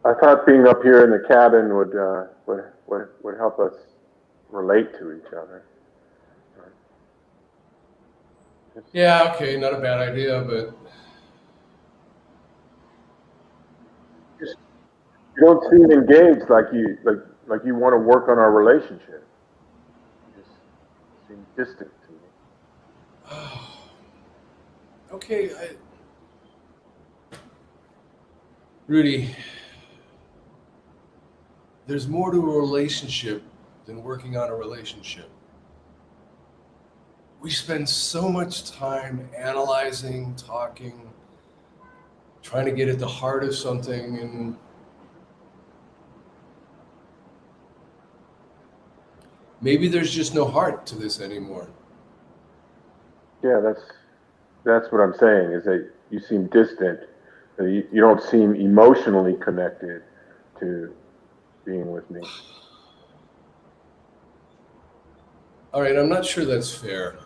I thought being up here in the cabin would help us relate to each other. Yeah, okay, not a bad idea, but You don't seem engaged like you want to work on our relationship. You just seem distant to me. okay, Rudy, there's more to a relationship than working on a relationship. We spend so much time analyzing, talking, trying to get at the heart of something, and maybe there's just no heart to this anymore. Yeah, that's what I'm saying. Is that you seem distant. You don't seem emotionally connected to being with me. All right, I'm not sure that's fair.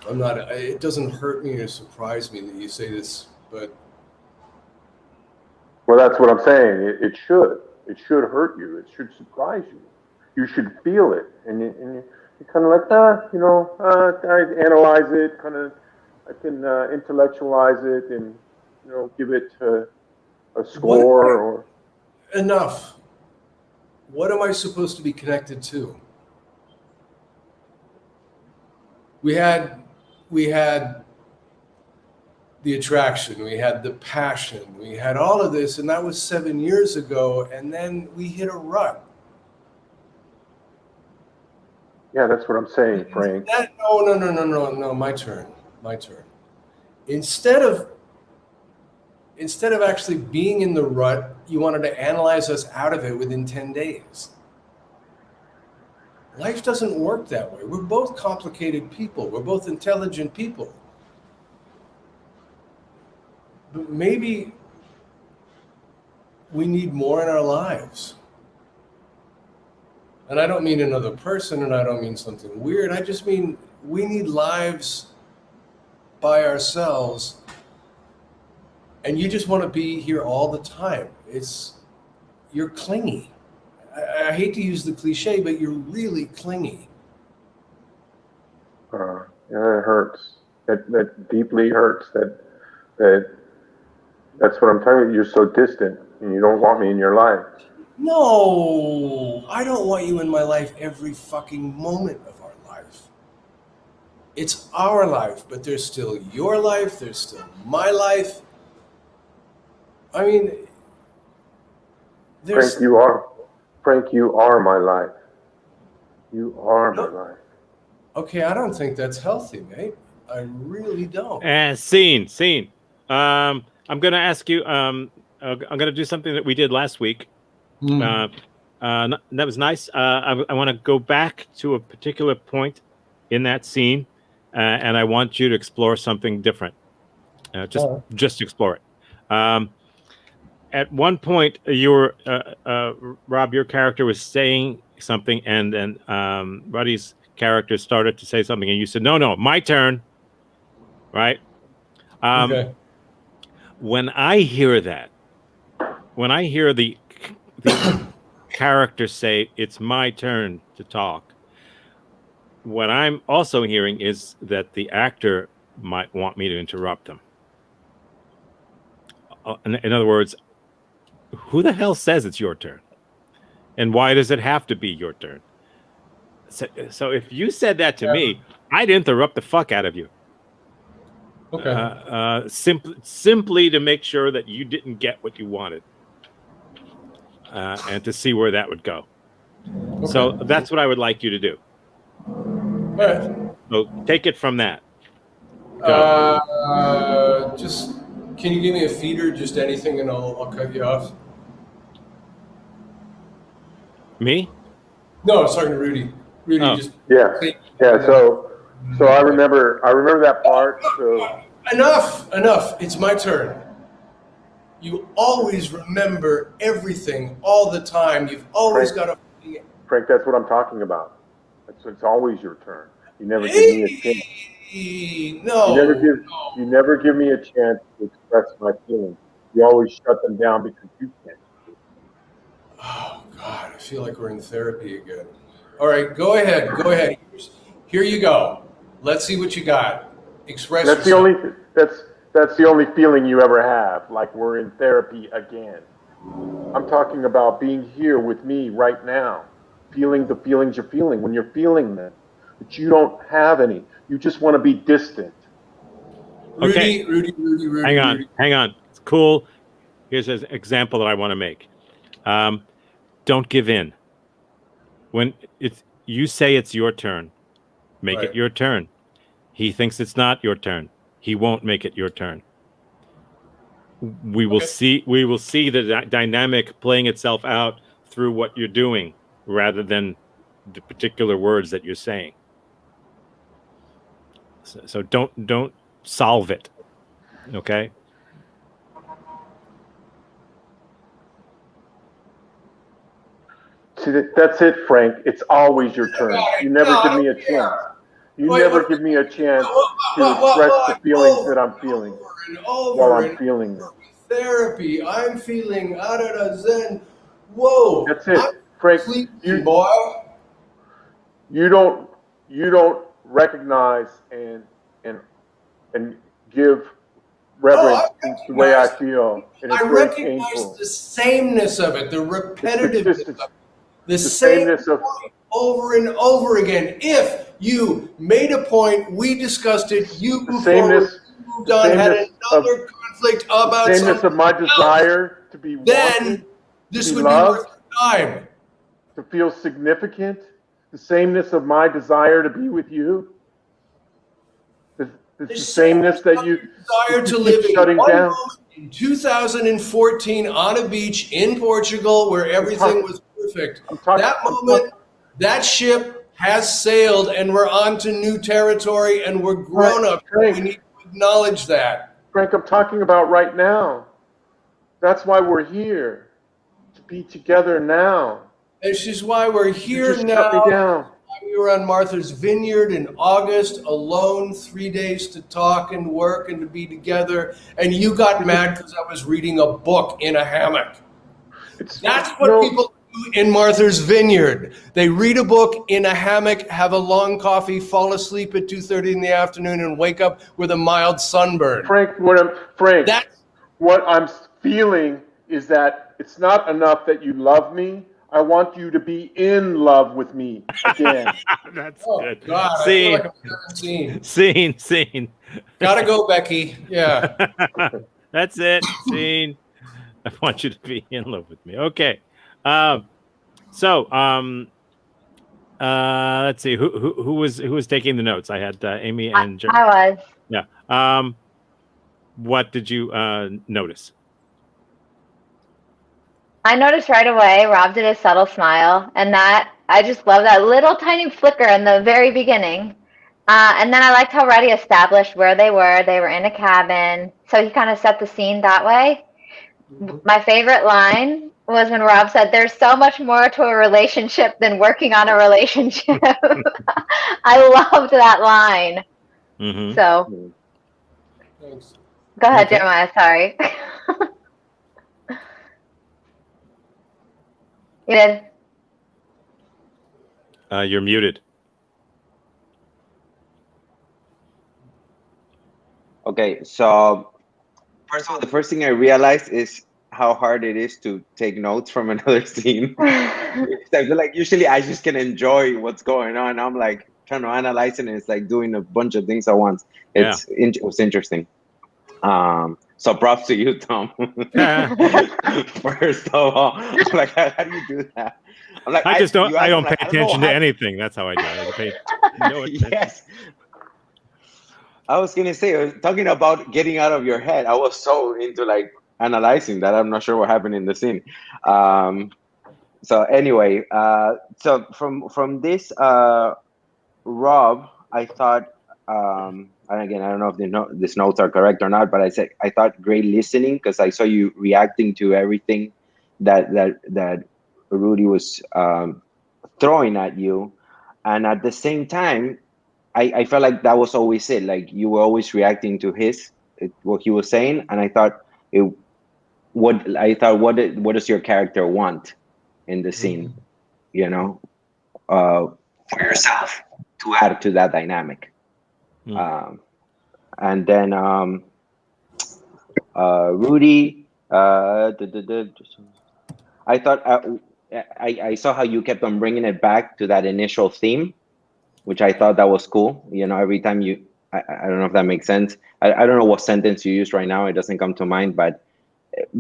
I'm not. It doesn't hurt me or surprise me that you say this, but Well, that's what I'm saying. It should. It should hurt you. It should surprise you. You should feel it, and you kind of like, I analyze it, I can intellectualize it, and give it a score or enough. What am I supposed to be connected to? We had the attraction, we had the passion, we had all of this, and that was 7 years ago, and then we hit a rut. Yeah, that's what I'm saying, Frank. No, my turn. Instead of actually being in the rut, you wanted to analyze us out of it within 10 days. Life doesn't work that way. We're both complicated people. We're both intelligent people. But maybe we need more in our lives. And I don't mean another person, and I don't mean something weird. I just mean we need lives by ourselves. And you just want to be here all the time. You're clingy. I hate to use the cliche, but you're really clingy. Yeah, it hurts. That deeply hurts. That's what I'm telling you. You're so distant, and you don't want me in your life. No, I don't want you in my life every fucking moment of our life. It's our life, but there's still your life. There's still my life. I mean, Frank, you are my life. You are my life. Okay, I don't think that's healthy, mate. I really don't. Scene. I'm going to ask you. I'm going to do something that we did last week. That was nice. I want to go back to a particular point in that scene, and I want you to explore something different. Just explore it. At one point, Rob, your character was saying something, and then Ruddy's character started to say something, and you said, "No, my turn." Right? Okay. When I hear that, when I hear the character say, "It's my turn to talk," what I'm also hearing is that the actor might want me to interrupt him. In other words, who the hell says it's your turn? And why does it have to be your turn? So if you said that to me, I'd interrupt the fuck out of you. Okay. Simply to make sure that you didn't get what you wanted. And to see where that would go. Okay. So that's what I would like you to do. All right. So take it from that. Just can you give me a feeder, just anything, and I'll cut you off. Me? No, I was talking to Rudy. Just yeah. So I remember that part. So enough. It's my turn. You always remember everything all the time. You've always got to. Frank, that's what I'm talking about. It's always your turn. You never give me a chance. No. You never give me a chance to express my feelings. You always shut them down because you can't. Oh God, I feel like we're in therapy again. All right, go ahead. Go ahead. Here you go. Let's see what you got. Express That's yourself. that's the only feeling you ever have, like we're in therapy again. I'm talking about being here with me right now, feeling the feelings you're feeling when you're feeling them, but you don't have any. You just want to be distant. Okay. Rudy. Hang on. It's cool. Here's an example that I want to make. Don't give in. When you say it's your turn, make it your turn. He thinks it's not your turn. He won't make it your turn. We will see the dynamic playing itself out through what you're doing rather than the particular words that you're saying. So don't solve it. Okay? See, that's it, Frank. It's always your turn. You never give me a chance. You never give me a chance to express the feelings that I'm feeling while I'm feeling them. Therapy. I'm feeling zen. Whoa. That's it, Frank. You don't recognize and give reverence to the way I feel, and it's very painful. The sameness of it, the repetitiveness of it, the sameness of over and over again. If you made a point, we discussed it, you moved on, had another conflict about the sameness of my desire to be wanted, then this would be worth your time. To feel significant, the sameness of my desire to be with you. The sameness that you desire to live shutting down in 2014 on a beach in Portugal where everything was perfect. That moment, that ship has sailed and we're on to new territory and we're grown up. We need to acknowledge that. Frank, I'm talking about right now. That's why we're here, to be together now. This is why we're here now. Shut me down. We were on Martha's Vineyard in August, alone, 3 days to talk and work and to be together. And you got mad because I was reading a book in a hammock. That's what people do in Martha's Vineyard. They read a book in a hammock, have a long coffee, fall asleep at 2:30 in the afternoon, and wake up with a mild sunburn. Frank, what I'm feeling is that it's not enough that you love me. I want you to be in love with me again. That's good. God, Scene. Gotta go, Becky. Yeah. That's it. Scene. I want you to be in love with me. Okay. Let's see. Who was taking the notes? I had Amy and Jeremy. I was. Yeah. What did you notice? I noticed right away Rob did a subtle smile, and that I just love that little tiny flicker in the very beginning. And then I liked how Reddy established where they were. They were in a cabin, so he kind of set the scene that way. My favorite line was when Rob said, "There's so much more to a relationship than working on a relationship." I loved that line. Mm-hmm. So, go ahead, Jeremiah. Sorry. You did. You're muted. Okay, so first of all, the first thing I realized is how hard it is to take notes from another scene. I feel like usually I just can enjoy what's going on. I'm like trying to analyze it, and it's like doing a bunch of things at once. It was interesting. So props to you, Tom. First of all, I'm like, how do you do that? I'm like, I don't pay attention to anything. That's how I do it. I pay no attention. Yes. I was gonna say, talking about getting out of your head, I was so into like analyzing that I'm not sure what happened in the scene. So anyway, so from this, Rob, I thought, and again, I don't know if these notes are correct or not, but I thought great listening, because I saw you reacting to everything that Rudy was throwing at you, and at the same time, I felt like that was always it. Like you were always reacting to what he was saying, and I thought what does your character want in the scene? You know, for yourself to add to that dynamic. And then Rudy, I thought I saw how you kept on bringing it back to that initial theme, which I thought that was cool. You know, every time I don't know if that makes sense. I don't know what sentence you used right now. It doesn't come to mind, but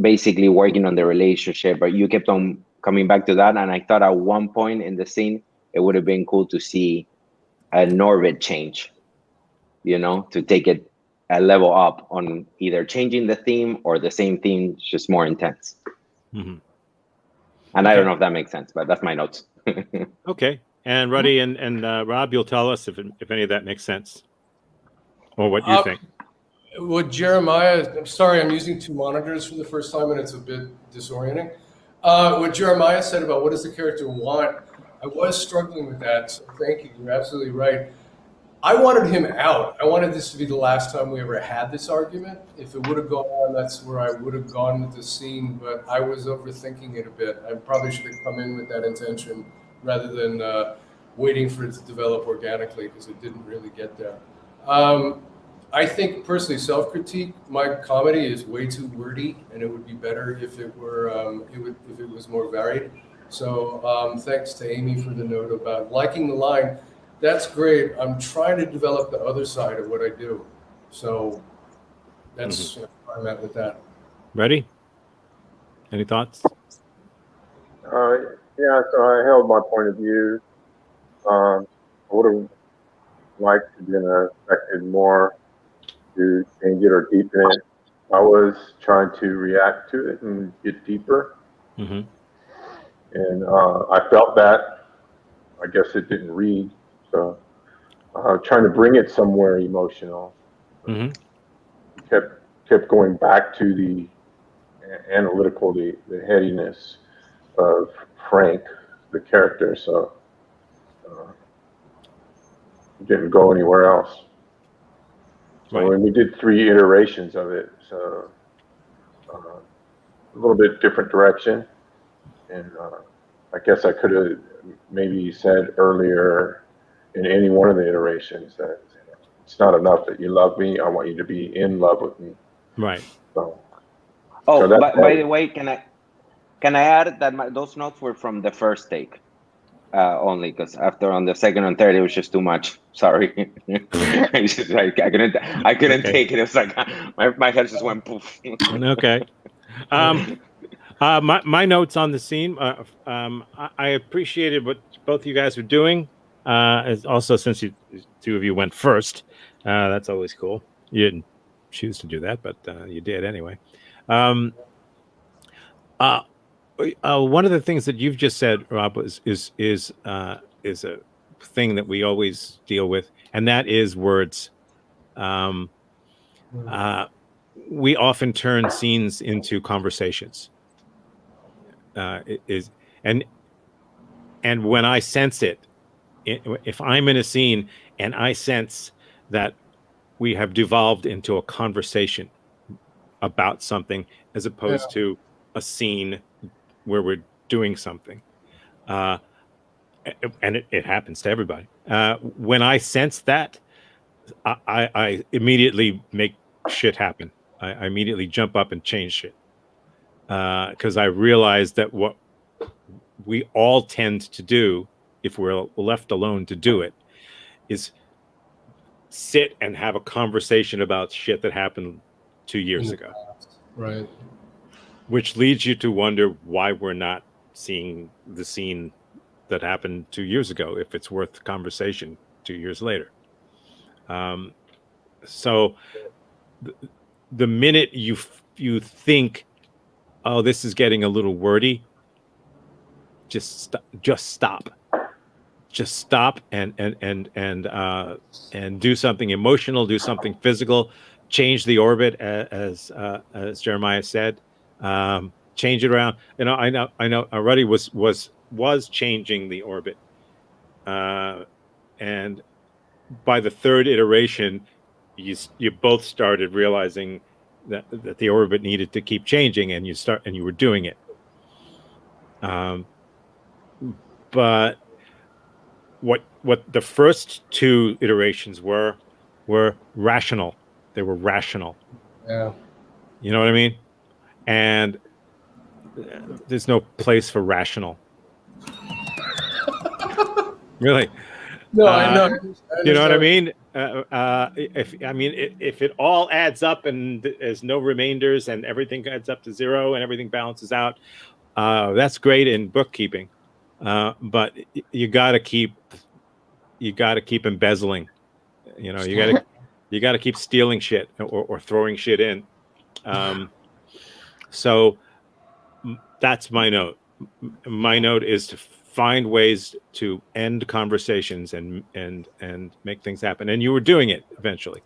basically working on the relationship. But you kept on coming back to that, and I thought at one point in the scene it would have been cool to see an orbit change. You know, to take it a level up on either changing the theme or the same theme, just more intense. Mm-hmm. And I don't know if that makes sense, but that's my notes. Okay. And Ruddy and Rob, you'll tell us if any of that makes sense, or what you think. What Jeremiah, I'm sorry, I'm using two monitors for the first time and it's a bit disorienting. What Jeremiah said about what does the character want, I was struggling with that, so thank you, you're absolutely right. I wanted him out. I wanted this to be the last time we ever had this argument. If it would have gone on, that's where I would have gone with the scene, but I was overthinking it a bit. I probably should have come in with that intention rather than waiting for it to develop organically, because it didn't really get there. I think personally, self-critique, my comedy is way too wordy, and it would be better if it were if it was more varied. So thanks to Amy for the note about liking the line. That's great. I'm trying to develop the other side of what I do. So that's where I'm at with that. Ready? Any thoughts? Yeah, so I held my point of view. I would have liked to have been affected more to change it or deepen it. I was trying to react to it and get deeper. Mm-hmm. And I felt that. I guess it didn't read. So trying to bring it somewhere emotional. Mm-hmm. Kept going back to the analytical, the headiness of Frank, the character. So didn't go anywhere else. So Right. when we did 3 iterations of it, so a little bit different direction. And I guess I could have maybe said earlier in any one of the iterations that it's not enough that you love me. I want you to be in love with me. Right. So, By the way, can I add that those notes were from the first take only, because after on the second and third it was just too much. Sorry. I couldn't take it. It was like my head just went poof. Okay. My notes on the scene. I appreciated what both you guys were doing. As also, since you two of you went first, that's always cool. You didn't choose to do that, but you did anyway. One of the things that you've just said, Rob, is a thing that we always deal with, and that is words. We often turn scenes into conversations. And when I sense it, if I'm in a scene and I sense that we have devolved into a conversation about something as opposed to a scene where we're doing something, and it happens to everybody. When I sense that, I immediately make shit happen. I immediately jump up and change shit, because I realize that what we all tend to do, if we're left alone to do it, is sit and have a conversation about shit that happened 2 years ago. Right. Which leads you to wonder why we're not seeing the scene that happened 2 years ago, if it's worth conversation 2 years later. So the minute you think, oh, this is getting a little wordy, just stop and do something emotional, do something physical, change the orbit, as Jeremiah said, change it around. You know, I know already was changing the orbit, and by the third iteration, you both started realizing that the orbit needed to keep changing, and you were doing it. But what the first two iterations were rational. They were rational. Yeah. You know what I mean? And there's no place for rational. Really? No, I know. You know what I mean? If it all adds up and there's no remainders and everything adds up to zero and everything balances out, that's great in bookkeeping. But you got to keep embezzling. You know, you got to keep stealing shit or throwing shit in. So that's my note. My note is to find ways to end conversations and make things happen. And you were doing it eventually.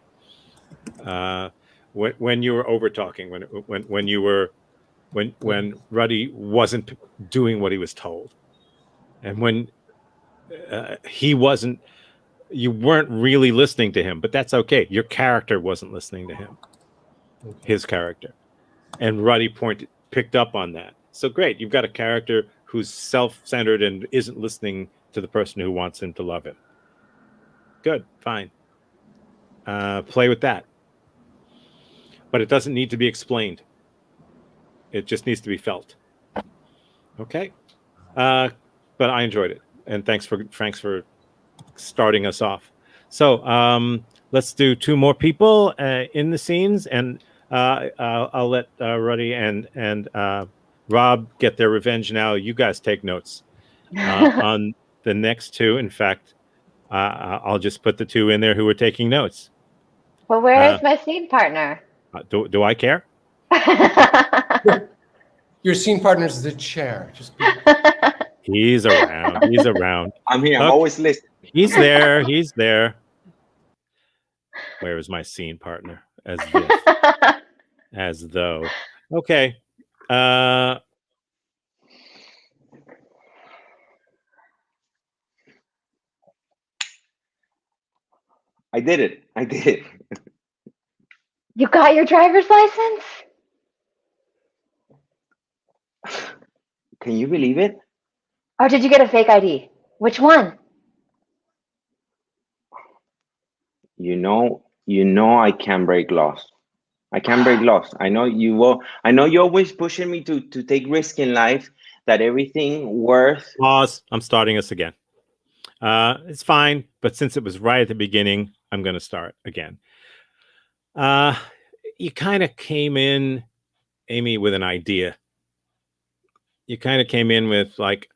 When you were over talking, when Ruddy wasn't doing what he was told, and when you weren't really listening to him, but that's okay. Your character wasn't listening to him, his character, and Ruddy picked up on that. So great, you've got a character who's self-centered and isn't listening to the person who wants him to love him. Good, fine. Play with that. But it doesn't need to be explained. It just needs to be felt. Okay? But I enjoyed it. And thanks for starting us off. So let's do two more people in the scenes, and I'll let Ruddy and Rob get their revenge now. You guys take notes on the next two. In fact, I'll just put the two in there who are taking notes. Well, where is my scene partner? Do I care? Your scene partner's the chair. He's around. He's around. I'm here. I'm always listening. He's there. He's there. Where is my scene partner? As though. Okay. I did it. You got your driver's license? Can you believe it? Or did you get a fake ID? Which one? You know, I can't break laws. I can't break laws. I know you will. I know you're always pushing me to take risk in life. That everything worth. Pause. I'm starting us again. It's fine, but since it was right at the beginning, I'm going to start again. You kind of came in, Amy, with an idea. You kind of came in with like,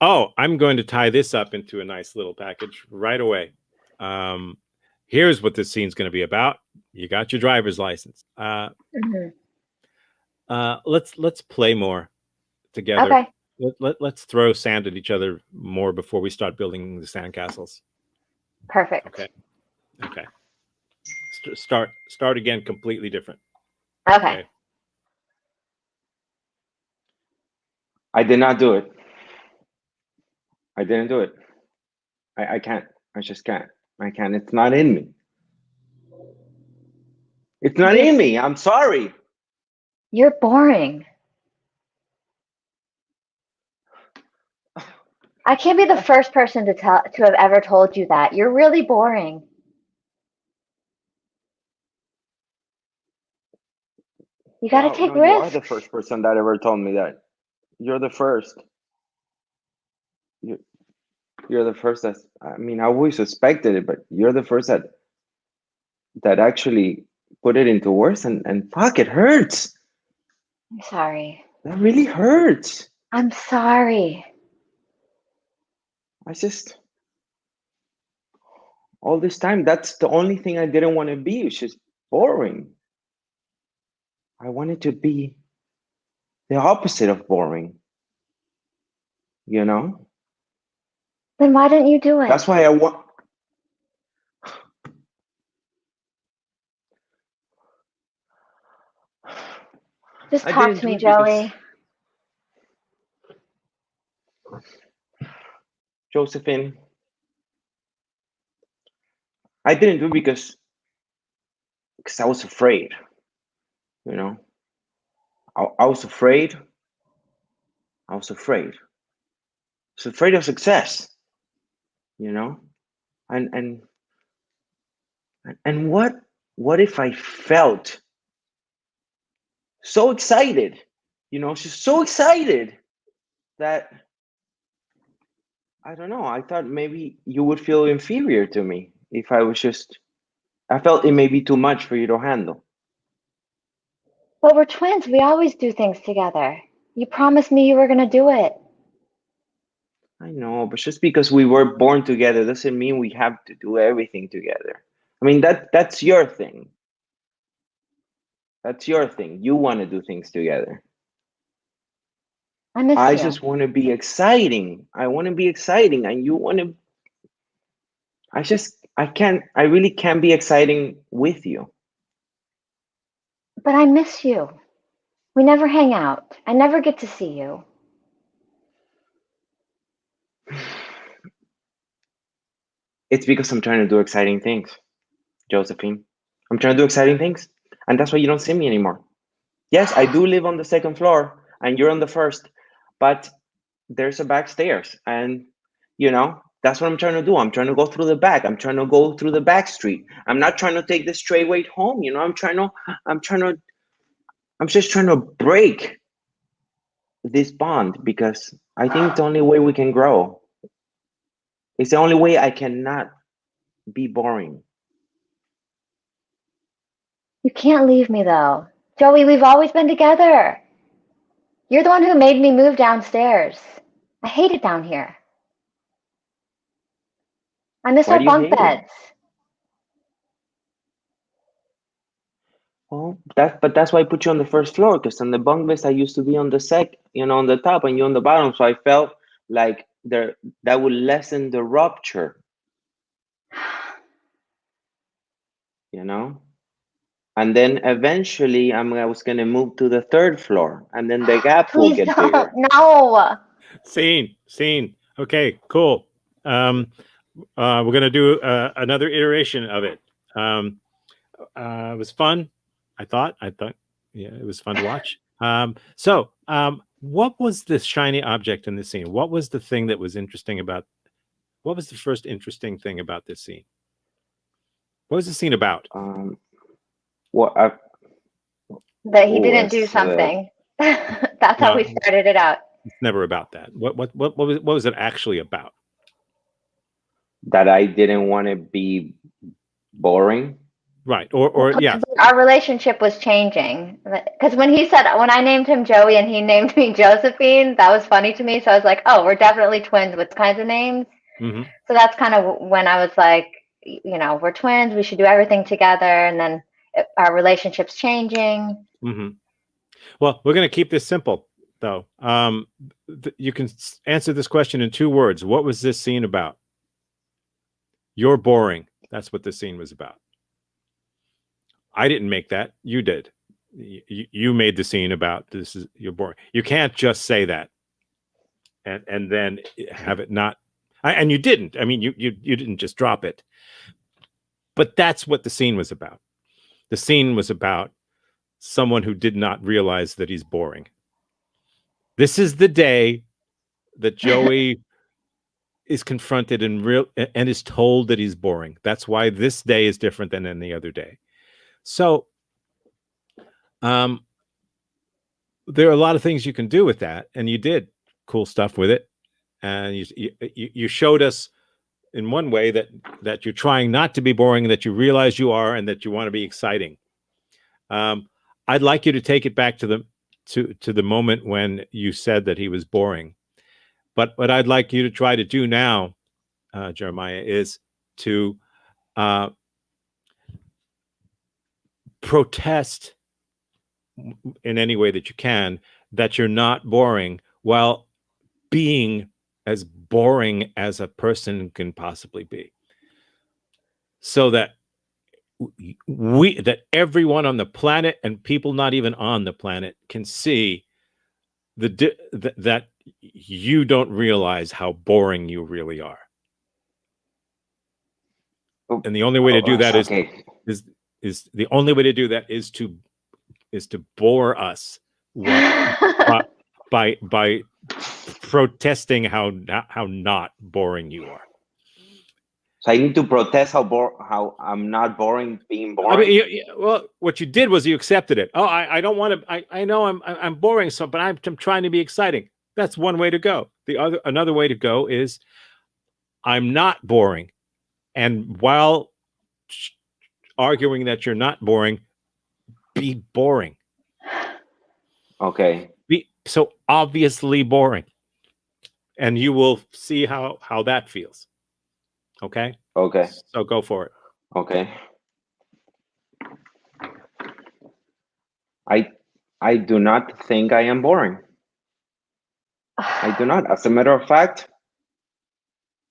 oh, I'm going to tie this up into a nice little package right away. Here's what this scene's going to be about. You got your driver's license. Let's play more together. Okay. Let's throw sand at each other more before we start building the sandcastles. Perfect. Okay. Start again completely different. Okay. I did not do it. I didn't do it. I can't. I just can't. I can't. It's not in me. It's not in me. I'm sorry. You're boring. I can't be the first person to have ever told you that. You're really boring. You got to take risks. You are the first person that ever told me that. You're the first. You're the first that, I mean, I always suspected it, but you're the first that actually put it into words, and fuck, it hurts. I'm sorry. That really hurts. I'm sorry. All this time, that's the only thing I didn't want to be. It's just boring. I wanted to be the opposite of boring. You know? Then why didn't you do it? That's why I want. Just talk to me, Joey. Josephine, I didn't do it because I was afraid. You know, I was afraid. I was afraid. I was afraid of success. You know, and and what if I felt so excited? You know, she's so excited that I don't know. I thought maybe you would feel inferior to me if I was just. I felt it may be too much for you to handle. But we're twins. We always do things together. You promised me you were going to do it. I know, but just because we were born together doesn't mean we have to do everything together. I mean that's your thing. That's your thing. You want to do things together. I miss I you. just want to be exciting. I want to be exciting, and you want to. I can't. I really can't be exciting with you. But I miss you. We never hang out. I never get to see you. It's because I'm trying to do exciting things, Josephine. I'm trying to do exciting things, and that's why you don't see me anymore. Yes, I do live on the second floor, and you're on the first, but there's a back stairs, and you know that's what I'm trying to do. I'm trying to go through the back. I'm trying to go through the back street. I'm not trying to take the straight way home. You know, I'm just trying to break this bond because I think it's the only way we can grow. It's the only way I cannot be boring. You can't leave me, though. Joey, we've always been together. You're the one who made me move downstairs. I hate it down here. I miss Why our do you bunk hate it? beds. Well, that's why I put you on the first floor, because on the bunk beds I used to be on the on the top, and you on the bottom. So I felt like that would lessen the rupture, you know. And then eventually I was gonna move to the third floor, and then the gap will Please get don't. bigger. No. Scene. Okay, cool. We're gonna do another iteration of it. It was fun. I thought, yeah, it was fun to watch. What was this shiny object in the scene? What was the thing that was interesting about? What was the first interesting thing about this scene? What was the scene about? What That he didn't do was something. That's how No, we started it out. it's never about that. What was it actually about? that I didn't want to be boring. Right. Or yeah. Our relationship was changing. Because when I named him Joey and he named me Josephine, that was funny to me. So I was like, oh, we're definitely twins with kinds of names. Mm-hmm. So that's kind of when I was like, we're twins. We should do everything together. And then our relationship's changing. Mm-hmm. Well, we're going to keep this simple, though. You can answer this question in 2 words. What was this scene about? You're boring. That's what this scene was about. I didn't make that. You did. You made the scene about you're boring. You can't just say that and then have it not. And you didn't. I mean, you didn't just drop it. But that's what the scene was about. The scene was about someone who did not realize that he's boring. This is the day that Joey is confronted and is told that he's boring. That's why this day is different than any other day. So, there are a lot of things you can do with that, and you did cool stuff with it, and you showed us in one way that you're trying not to be boring, that you realize you are, and that you want to be exciting. I'd like you to take it back to the moment when you said that he was boring. But what I'd like you to try to do now, Jeremiah, is to protest in any way that you can that you're not boring while being as boring as a person can possibly be. So that that everyone on the planet and people not even on the planet can see that you don't realize how boring you really are. And the only way to do that okay. is the only way to do that is to bore us by protesting how not boring you are. So I need to protest how I'm not boring, being boring. I mean, well, what you did was you accepted it. Oh, I don't want to. I know I'm boring, but I'm trying to be exciting. That's one way to go. Another way to go is I'm not boring, and while arguing that you're not boring, be boring. Okay. Be so obviously boring, and you will see how that feels. Okay. Okay. So go for it. Okay. I do not think I am boring. I do not. As a matter of fact,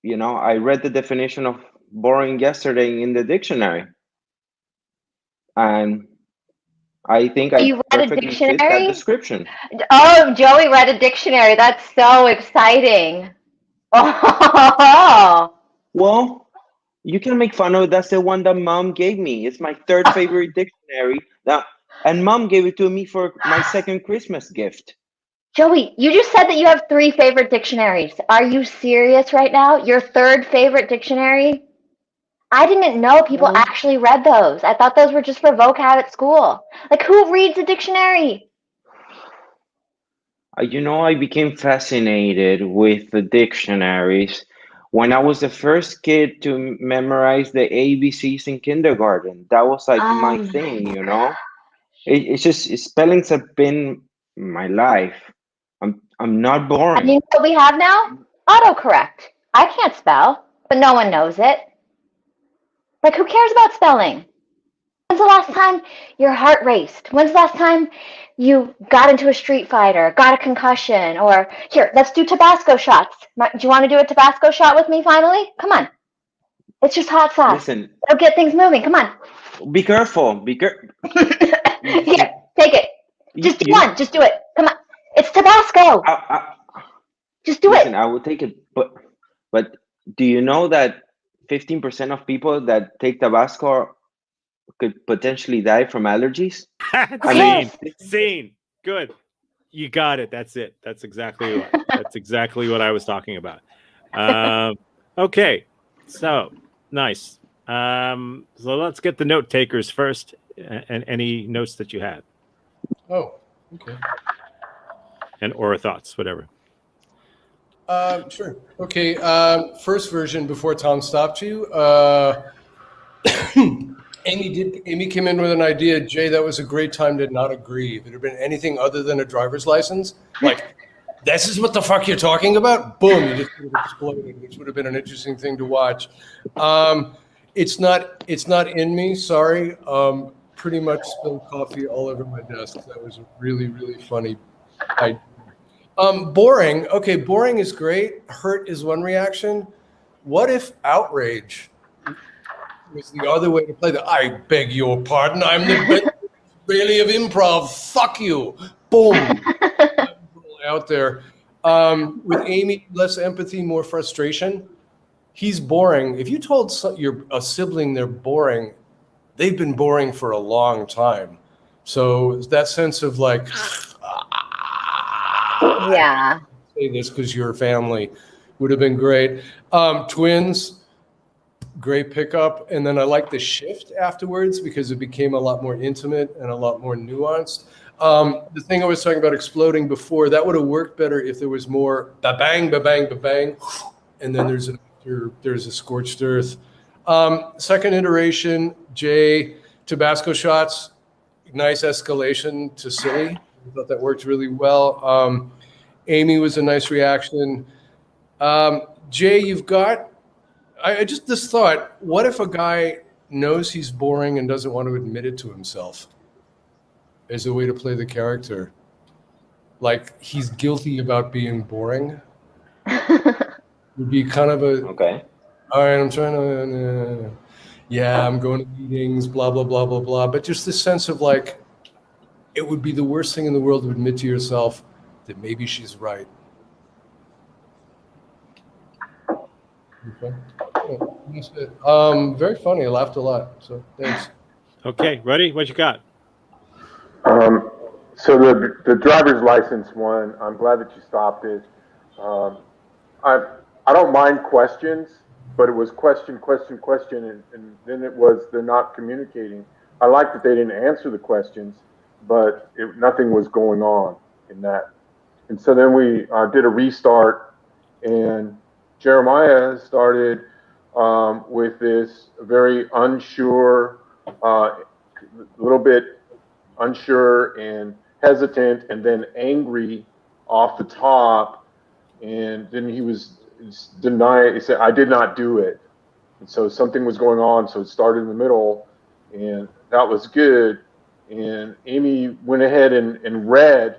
I read the definition of boring yesterday in the dictionary, and I think I You read a perfectly fit that dictionary? description. Oh, Joey read a dictionary. That's so exciting. Oh. Well, you can make fun of it. That's the one that Mom gave me. It's my third favorite dictionary. And Mom gave it to me for my second Christmas gift. Joey, you just said that you have 3 favorite dictionaries. Are you serious right now? Your third favorite dictionary? I didn't know people actually read those. I thought those were just for vocab at school. Like, who reads a dictionary? I became fascinated with the dictionaries when I was the first kid to memorize the ABCs in kindergarten. That was like my thing, It's just spellings have been my life. I'm not And boring. you know what we have now? Autocorrect. I can't spell, but no one knows it. Like, who cares about spelling? When's the last time your heart raced? When's the last time you got into a street fight or got a concussion? Or, here, let's do Tabasco shots. Do you want to do a Tabasco shot with me finally? Come on. It's just hot sauce. Listen, It'll get things moving. Come on. be careful. Here, take it. Just do one. Just do it. Come on. It's Tabasco. Just do Listen, it. I will take it, but do you know that 15% of people that take Tabasco could potentially die from allergies? Scene. Good. You got it. That's it. That's exactly what I was talking about. Okay. So nice. So let's get the note takers first, and any notes that you had. Oh, okay. And or thoughts, whatever. Sure. Okay. First version before Tom stopped you. Amy came in with an idea, Jay, that was a great time to not agree. If it had been anything other than a driver's license, like, this is what the fuck you're talking about? Boom, you just would have exploded, which would have been an interesting thing to watch. It's not in me, sorry. Pretty much spilled coffee all over my desk. That was a really, really funny idea. Boring. Okay, boring is great. Hurt is one reaction. What if outrage was the other way to play that? I beg your pardon. I'm the Bailey of Improv. Fuck you. Boom. Out there. With Amy, less empathy, more frustration. He's boring. If you told a sibling they're boring, they've been boring for a long time. So that sense of like, yeah. Say this because you're family would have been great. Twins, great pickup. And then I like the shift afterwards because it became a lot more intimate and a lot more nuanced. The thing I was talking about exploding before, that would have worked better if there was more ba-bang, ba-bang, ba-bang. And then there's a scorched earth. Second iteration, Jay, Tabasco shots, nice escalation to silly. I thought that worked really well. Amy was a nice reaction. Jay, you've got, I just this thought, what if a guy knows he's boring and doesn't want to admit it to himself as a way to play the character? Like he's guilty about being boring. Would be kind of a, okay. All right, I'm trying to, yeah, I'm going to meetings, blah, blah, blah, blah, blah. But just this sense of like, it would be the worst thing in the world to admit to yourself that maybe she's right. Okay. That's it. Very funny. I laughed a lot. So thanks. Okay, ready? What you got? So the driver's license one, I'm glad that you stopped it. Um, I don't mind questions, but it was question, question, question, and then it was they're not communicating. I like that they didn't answer the questions, but nothing was going on in that. And so then we did a restart, and Jeremiah started with this very unsure, little bit unsure and hesitant, and then angry off the top. And then he was denying. He said, "I did not do it." And so something was going on. So it started in the middle, and that was good. And Amy went ahead and read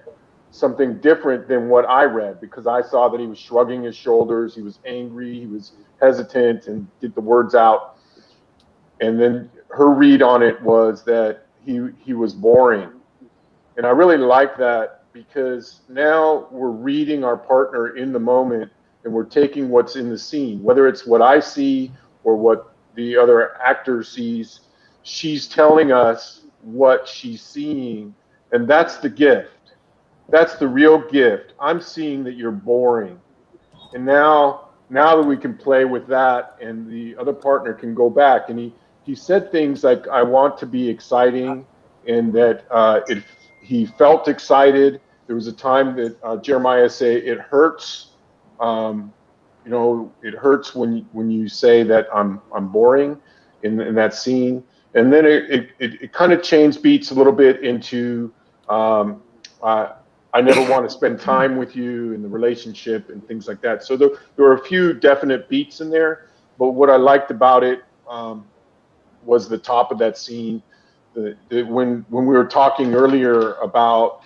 something different than what I read, because I saw that he was shrugging his shoulders, he was angry, he was hesitant, and did the words out. And then her read on it was that he was boring. And I really like that, because now we're reading our partner in the moment, and we're taking what's in the scene, whether it's what I see or what the other actor sees. She's telling us what she's seeing, and that's the gift. That's the real gift. I'm seeing that you're boring. And now that we can play with that, and the other partner can go back, and he said things like, "I want to be exciting," and that he felt excited. There was a time that Jeremiah say, "It hurts." It hurts when you say that I'm boring in that scene. And then it kind of changed beats a little bit into I never want to spend time with you in the relationship and things like that. So there were a few definite beats in there, but what I liked about it was the top of that scene. When we were talking earlier about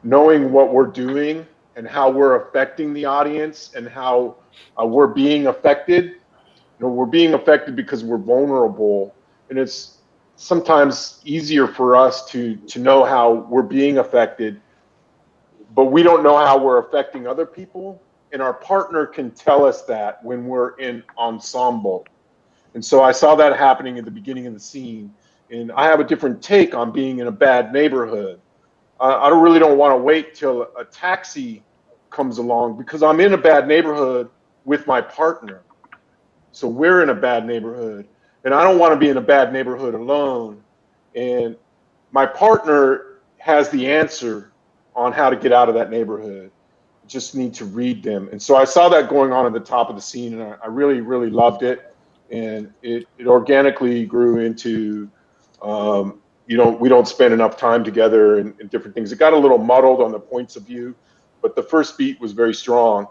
knowing what we're doing and how we're affecting the audience, and how we're being affected. We're being affected because we're vulnerable, and it's sometimes easier for us to know how we're being affected, but we don't know how we're affecting other people. And our partner can tell us that when we're in ensemble. And so I saw that happening at the beginning of the scene. And I have a different take on being in a bad neighborhood. I really don't want to wait till a taxi comes along, because I'm in a bad neighborhood with my partner. So we're in a bad neighborhood, and I don't want to be in a bad neighborhood alone. And my partner has the answer on how to get out of that neighborhood. I just need to read them. And so I saw that going on at the top of the scene, and I really, really loved it. And it organically grew into, we don't spend enough time together and different things. It got a little muddled on the points of view, but the first beat was very strong.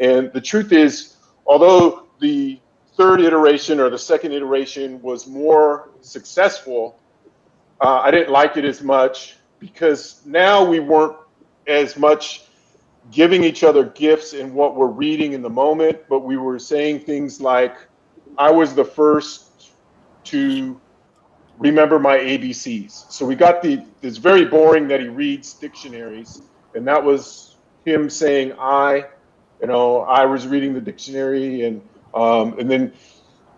And the truth is, although the third iteration or the second iteration was more successful, I didn't like it as much, because now we weren't as much giving each other gifts in what we're reading in the moment, but we were saying things like, I was the first to remember my ABCs. So we got it's very boring that he reads dictionaries, and that was him saying I was reading the dictionary, and then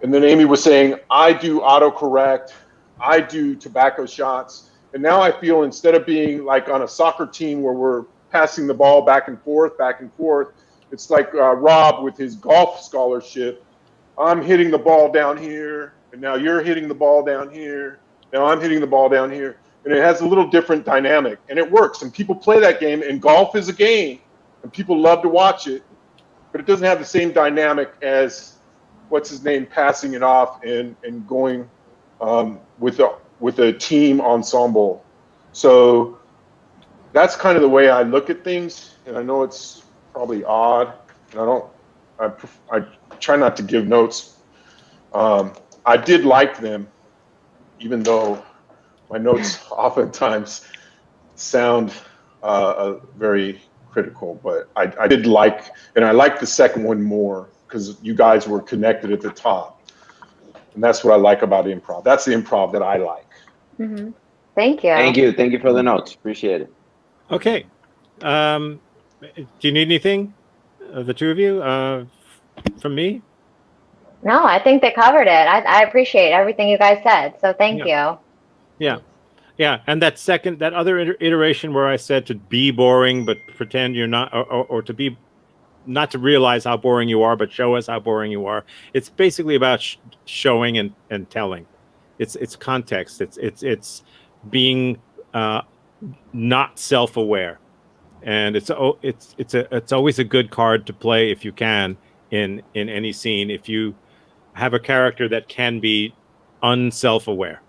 Amy was saying, I do autocorrect, I do tobacco shots. And now I feel, instead of being like on a soccer team where we're passing the ball back and forth, it's like Rob with his golf scholarship. I'm hitting the ball down here, and now you're hitting the ball down here. Now I'm hitting the ball down here. And it has a little different dynamic, and it works. And people play that game, and golf is a game, and people love to watch it, but it doesn't have the same dynamic as what's his name passing it off and going with a team ensemble. So that's kind of the way I look at things. And I know it's probably odd, and I try not to give notes. I did like them, even though my notes oftentimes sound very critical, but I did like, and I liked the second one more, because you guys were connected at the top. And that's what I like about improv. That's the improv that I like. Mm-hmm. Thank you. Thank you for the notes. Appreciate it. Okay. Do you need anything, the two of you? from me? No, I think they covered it. I appreciate everything you guys said. So thank you. Yeah. Yeah, and that other iteration where I said to be boring but pretend you're not, or to be not to realize how boring you are, but show us how boring you are. It's basically about showing and telling. It's context. It's being not self-aware, and it's always a good card to play if you can in any scene, if you have a character that can be unself-aware.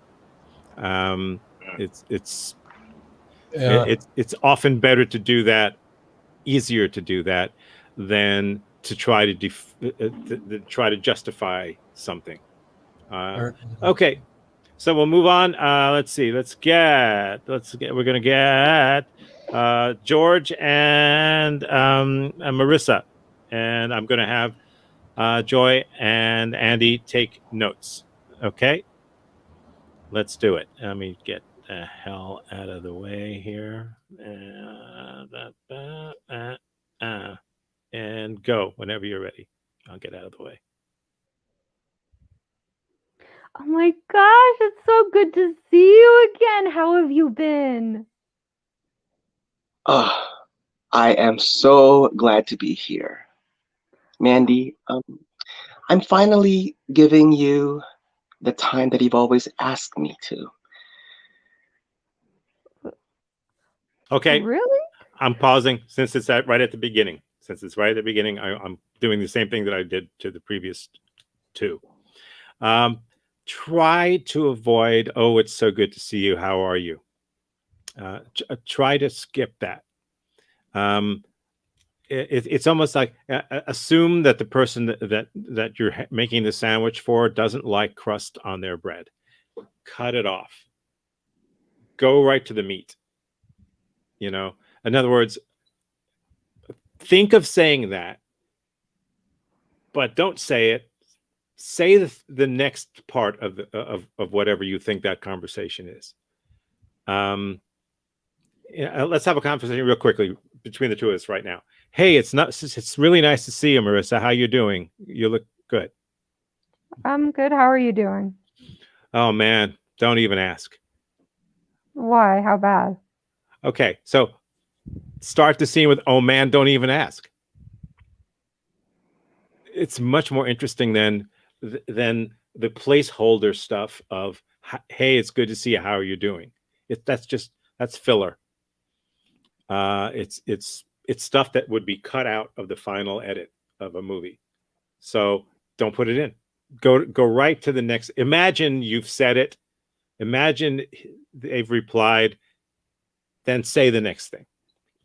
It's often better to do that, easier to do that than to try to try to justify something. Okay, so we'll move on. Let's see. We're gonna get George and Marissa, and I'm gonna have Joy and Andy take notes. Okay, let's do it. Let me get the hell out of the way here. And go whenever you're ready. I'll get out of the way. Oh my gosh, it's so good to see you again. How have you been? Oh, I am so glad to be here. Mandy, I'm finally giving you the time that you've always asked me to. Okay. Really? I'm pausing since it's right at the beginning. Since it's right at the beginning, I'm doing the same thing that I did to the previous two. Try to avoid, oh, it's so good to see you. How are you? Try to skip that. It's almost like assume that the person that you're making the sandwich for doesn't like crust on their bread. Cut it off. Go right to the meat. You know, in other words, think of saying that, but don't say it. Say the next part of whatever you think that conversation is. Let's have a conversation real quickly between the two of us right now. Hey, it's really nice to see you, Marissa. How you doing? You look good. I'm good. How are you doing? Oh man, don't even ask. Why? How bad? Okay, so start the scene with, oh man, don't even ask. It's much more interesting than the placeholder stuff of, hey, it's good to see you. How are you doing? That's filler. It's stuff that would be cut out of the final edit of a movie. So don't put it in. Go right to the next. Imagine you've said it. Imagine they've replied. Then say the next thing,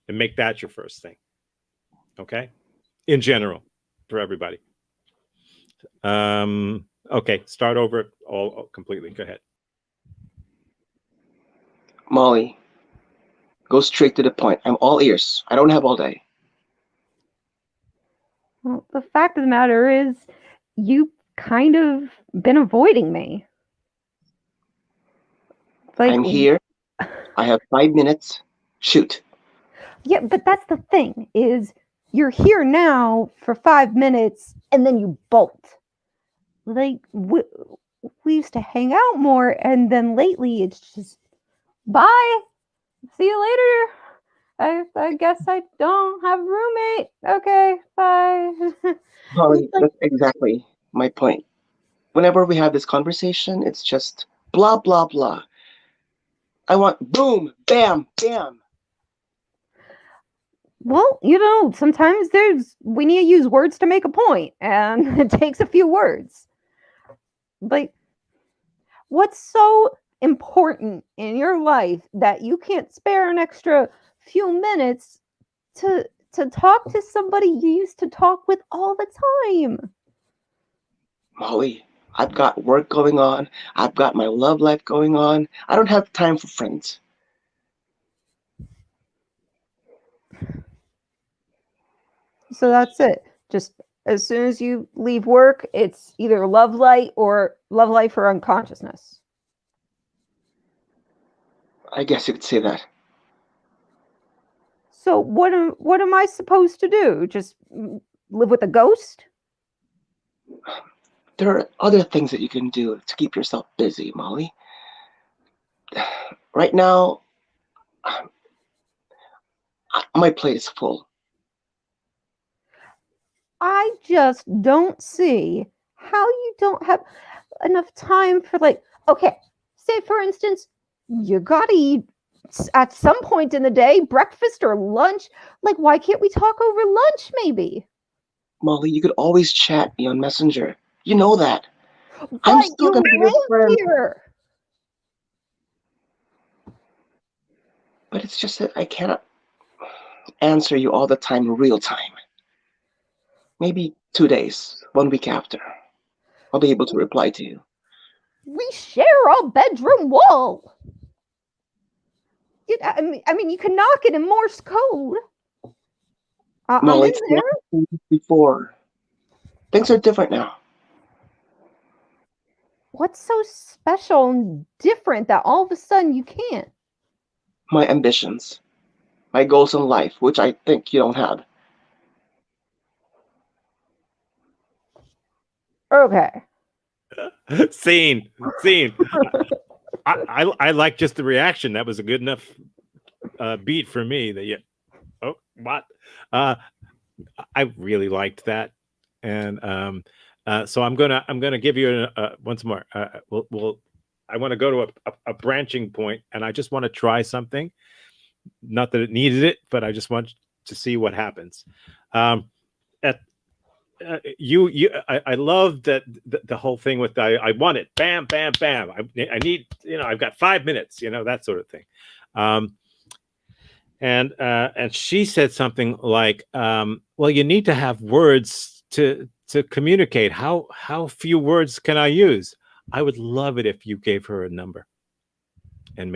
and make that your first thing. Okay, in general, for everybody. Okay, start over all completely. Go ahead. Molly, go straight to the point. I'm all ears. I don't have all day. Well, the fact of the matter is, you've kind of been avoiding me. Like, I'm here. I have 5 minutes. Shoot. Yeah, but that's the thing, is you're here now for 5 minutes and then you bolt. Like, we used to hang out more, and then lately it's just, bye, see you later. I guess I don't have a roommate. Okay, bye. Molly, that's exactly my point. Whenever we have this conversation, it's just blah, blah, blah. I want boom, bam, bam. Well, sometimes we need to use words to make a point, and it takes a few words. Like, what's so important in your life that you can't spare an extra few minutes to talk to somebody you used to talk with all the time? Molly, I've got work going on. I've got my love life going on. I don't have time for friends. So that's it. Just as soon as you leave work, it's either love life or unconsciousness. I guess you could say that. So what am I supposed to do? Just live with a ghost? There are other things that you can do to keep yourself busy, Molly. Right now, my plate is full. I just don't see how you don't have enough time for, like, okay, say for instance, you gotta eat at some point in the day, breakfast or lunch. Like, why can't we talk over lunch maybe? Molly, you could always chat me on Messenger. You know that. I'm But still you gonna be your live friend. here. But it's just that I cannot answer you all the time, real time. Maybe 2 days, 1 week after, I'll be able to reply to you. We share a bedroom wall. I mean, you can knock it in Morse code. I'm Molly, in it's there. never been before. Things are different now. What's so special and different that all of a sudden you can't? My ambitions, my goals in life, which I think you don't have. Okay. Scene. I like just the reaction. That was a good enough beat for me. That you, oh, what? I really liked that, and so I'm gonna give you once more. I want to go to a branching point, and I just want to try something. Not that it needed it, but I just want to see what happens. I love that the whole thing with I want it, bam, bam, bam. I need, I've got 5 minutes, that sort of thing. And she said something like, well, you need to have words to communicate. How few words can I use? I would love it if you gave her a number and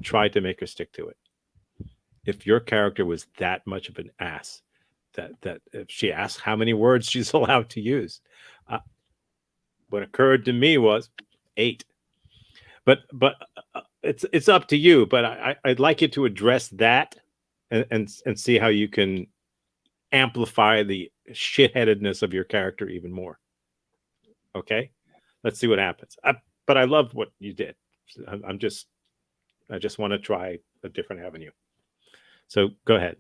tried to make her stick to it. If your character was that much of an ass, that if she asks how many words she's allowed to use, what occurred to me was 8. But it's up to you. But I'd like you to address that and see how you can amplify the shitheadedness of your character even more. Okay, let's see what happens. But I love what you did. I just want to try a different avenue. So go ahead.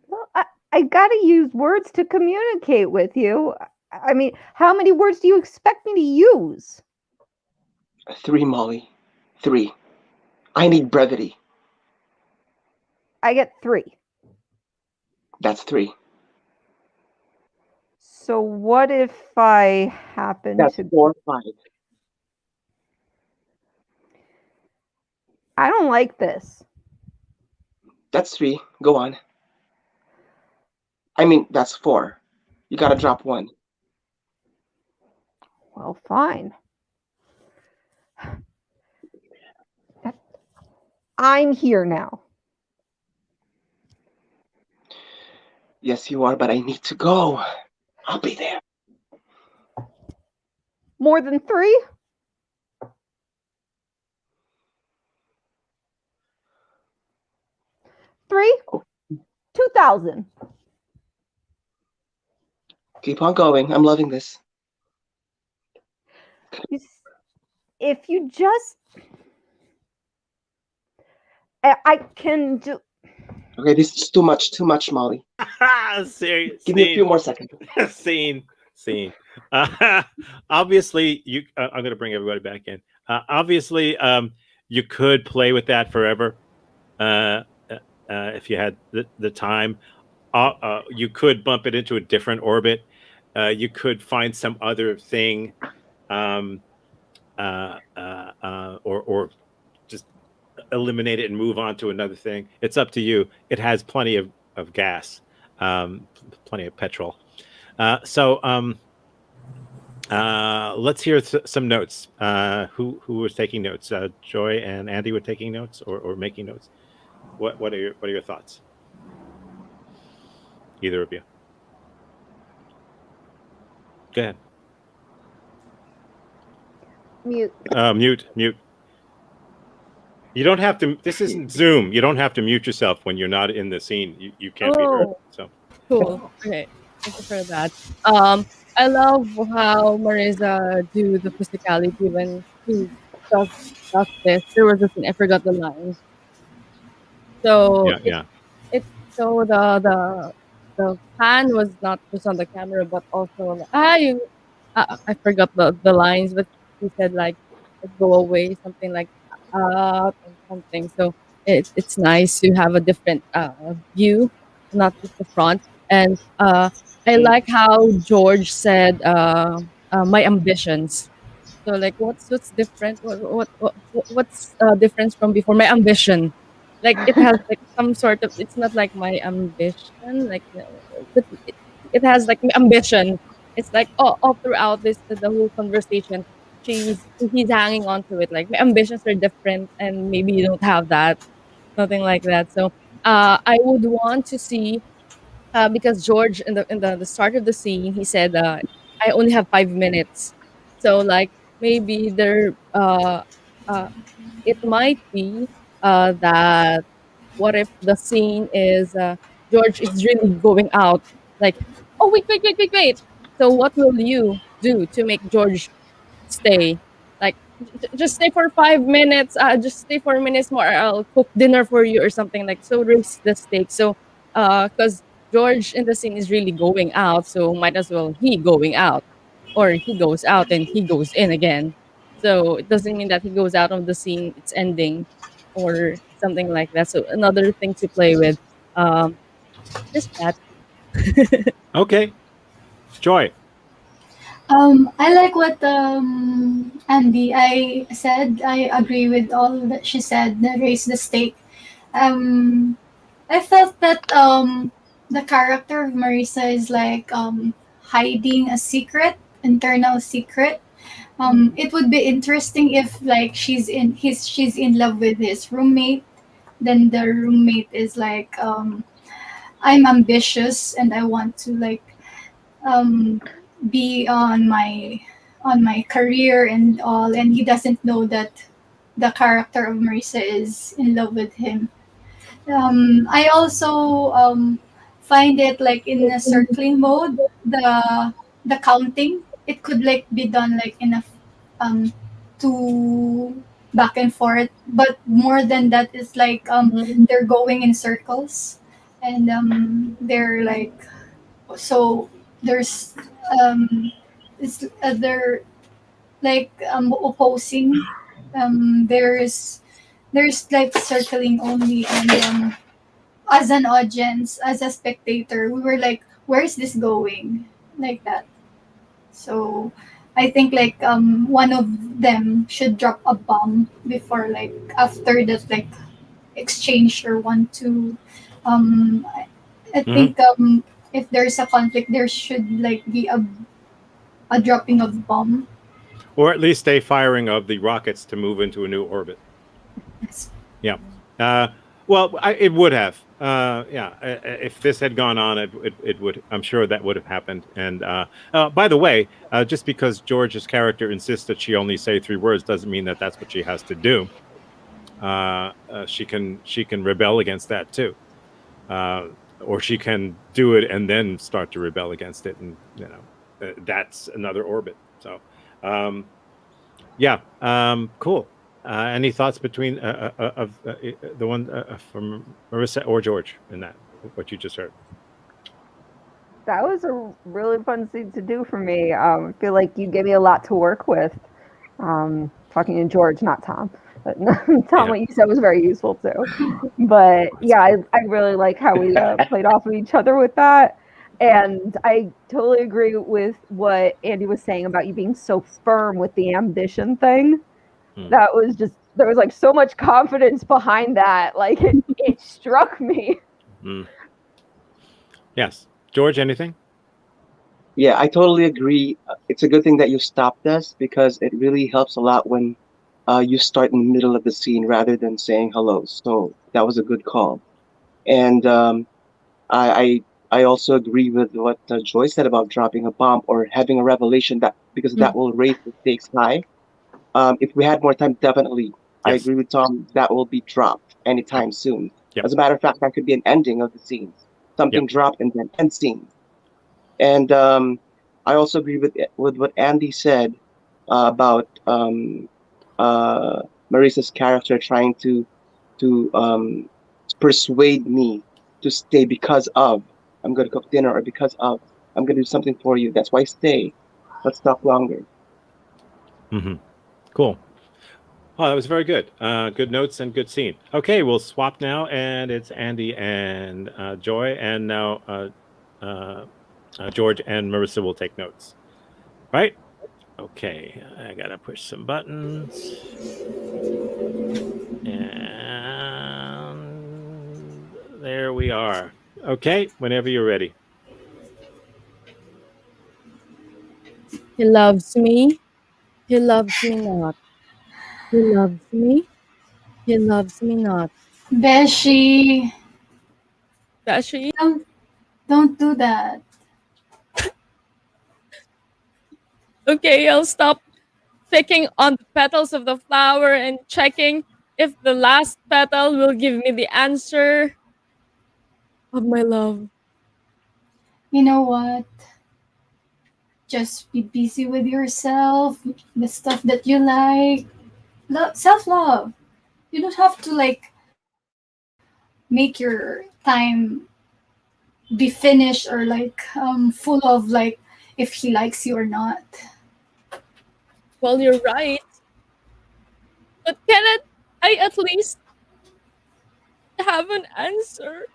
Well, I gotta use words to communicate with you. I mean, how many words do you expect me to use? 3, Molly. 3. I need brevity. I get 3. That's 3. So what if I happen That's to 4, 5. I don't like this. That's 3. Go on. I mean, that's 4. You gotta drop 1. Well, fine. I'm here now. Yes, you are, but I need to go. I'll be there. More than 3? Three? 2,000. Keep on going. I'm loving this. If you just... I can do... Okay, this is too much, Molly. Serious. Give me a few more seconds. Scene. Obviously, I'm going to bring everybody back in. Obviously, you could play with that forever if you had the time. You could bump it into a different orbit. You could find some other thing, or just eliminate it and move on to another thing. It's up to you. It has plenty of gas, plenty of petrol. So let's hear some notes. Who was taking notes? Joy and Andy were taking notes or making notes. What are your thoughts? Either of you. Go ahead. Mute. Mute. You don't have to. This isn't Zoom. You don't have to mute yourself when you're not in the scene. You can't be heard. So Cool. Okay. Thank you for that. Um, I love how Marisa do the physicality when she does does this. There was a scene I forgot the line. So Yeah, yeah. it so the pan was not just on the camera but also on the, I forgot the lines, but he said like go away, something like and something. So it's nice to have a different view, not just the front. And I like how George said my ambitions. So like what's different? What's difference from before? My ambition. Like it has like some sort of, it's not like my ambition, like but it has like ambition. It's like all throughout the whole conversation, he's hanging on to it. Like my ambitions are different and maybe you don't have that. Something like that. So I would want to see because George in the start of the scene he said I only have 5 minutes, so like maybe uh it might be that what if the scene is George is really going out, like, oh wait, so what will you do to make George stay. Like, just stay for 5 minutes. Just stay 4 minutes more. I'll cook dinner for you or something like. So raise the stakes. So, because George in the scene is really going out, so might as well he going out, or he goes out and he goes in again. So it doesn't mean that he goes out of the scene, it's ending, or something like that. So another thing to play with. Um, just that. Okay. Joy. I like what Andy I said. I agree with all that she said. Raise the stake. Um, I felt that the character of Marisa is like hiding a secret, internal secret. It would be interesting if like she's in love with his roommate. Then the roommate is like I'm ambitious and I want to like um, be on my career and all, and he doesn't know that the character of Marisa is in love with him. I also find it like in a circling mode. The counting, it could like be done like in a two back and forth, but more than that is like Mhm. they're going in circles, and they're like so there's it's they're like opposing there's like circling only, and as an audience, as a spectator, we were like, where is this going, like that. So I think like one of them should drop a bomb before like after that like exchange or want to I Hmm. think if there's a conflict, there should like be a dropping of bomb. Or at least a firing of the rockets to move into a new orbit. Yes. Yeah. Uh, well, it would have. Yeah. If this had gone on, it would. I'm sure that would have happened. And by the way, just because George's character insists that she only say 3 words doesn't mean that that's what she has to do. She can rebel against that too, or she can do it and then start to rebel against it, and that's another orbit. So, yeah, cool. Any thoughts between of the one from Marissa or George in that what you just heard? That was a really fun scene to do for me. I feel like you gave me a lot to work with. Talking to George, not Tom. But Tom, Yeah. what you said was very useful too. But yeah, I really like how we played off of each other with that. And I totally agree with what Andy was saying about you being so firm with the ambition thing. That was just, there was like so much confidence behind that. Like it struck me. Yes. George, anything? Yeah, I totally agree. It's a good thing that you stopped us because it really helps a lot when you start in the middle of the scene rather than saying hello. So that was a good call. And I I also agree with what Joy said about dropping a bomb or having a revelation that because that will raise the stakes high. If we had more time, definitely, I Yes. agree with Tom. That will be dropped anytime soon. Yep. As a matter of fact, that could be an ending of the scenes. Something Yep. dropped and then end scenes. And I also agree with what Andy said about Marissa's character trying to persuade me to stay because of I'm going to cook dinner, or because of I'm going to do something for you. That's why stay. Let's talk longer. Cool. Oh, that was very good. Good notes and good scene. Okay, we'll swap now, and it's Andy and Joy, and now George and Marissa will take notes. Right? Okay, I gotta push some buttons. And there we are. Okay, whenever you're ready. He loves me. He loves me not. He loves me. He loves me not. Beshi, Beshi. don't do that. Okay, I'll stop picking on the petals of the flower and checking if the last petal will give me the answer of my love. You know what? Just be busy with yourself, the stuff that you like. Self love. You don't have to like make your time be finished or like full of like if he likes you or not. Well, you're right. But can I at least have an answer?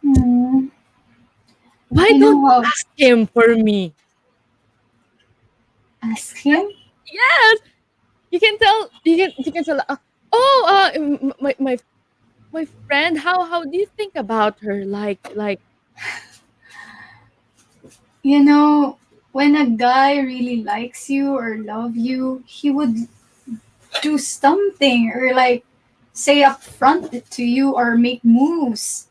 Hmm. Why You don't know you how? ask him for me? Ask him. Yes, you can tell. You can tell. My friend. How do you think about her? Like. You know, when a guy really likes you or love you, he would do something or like say upfront it to you or make moves.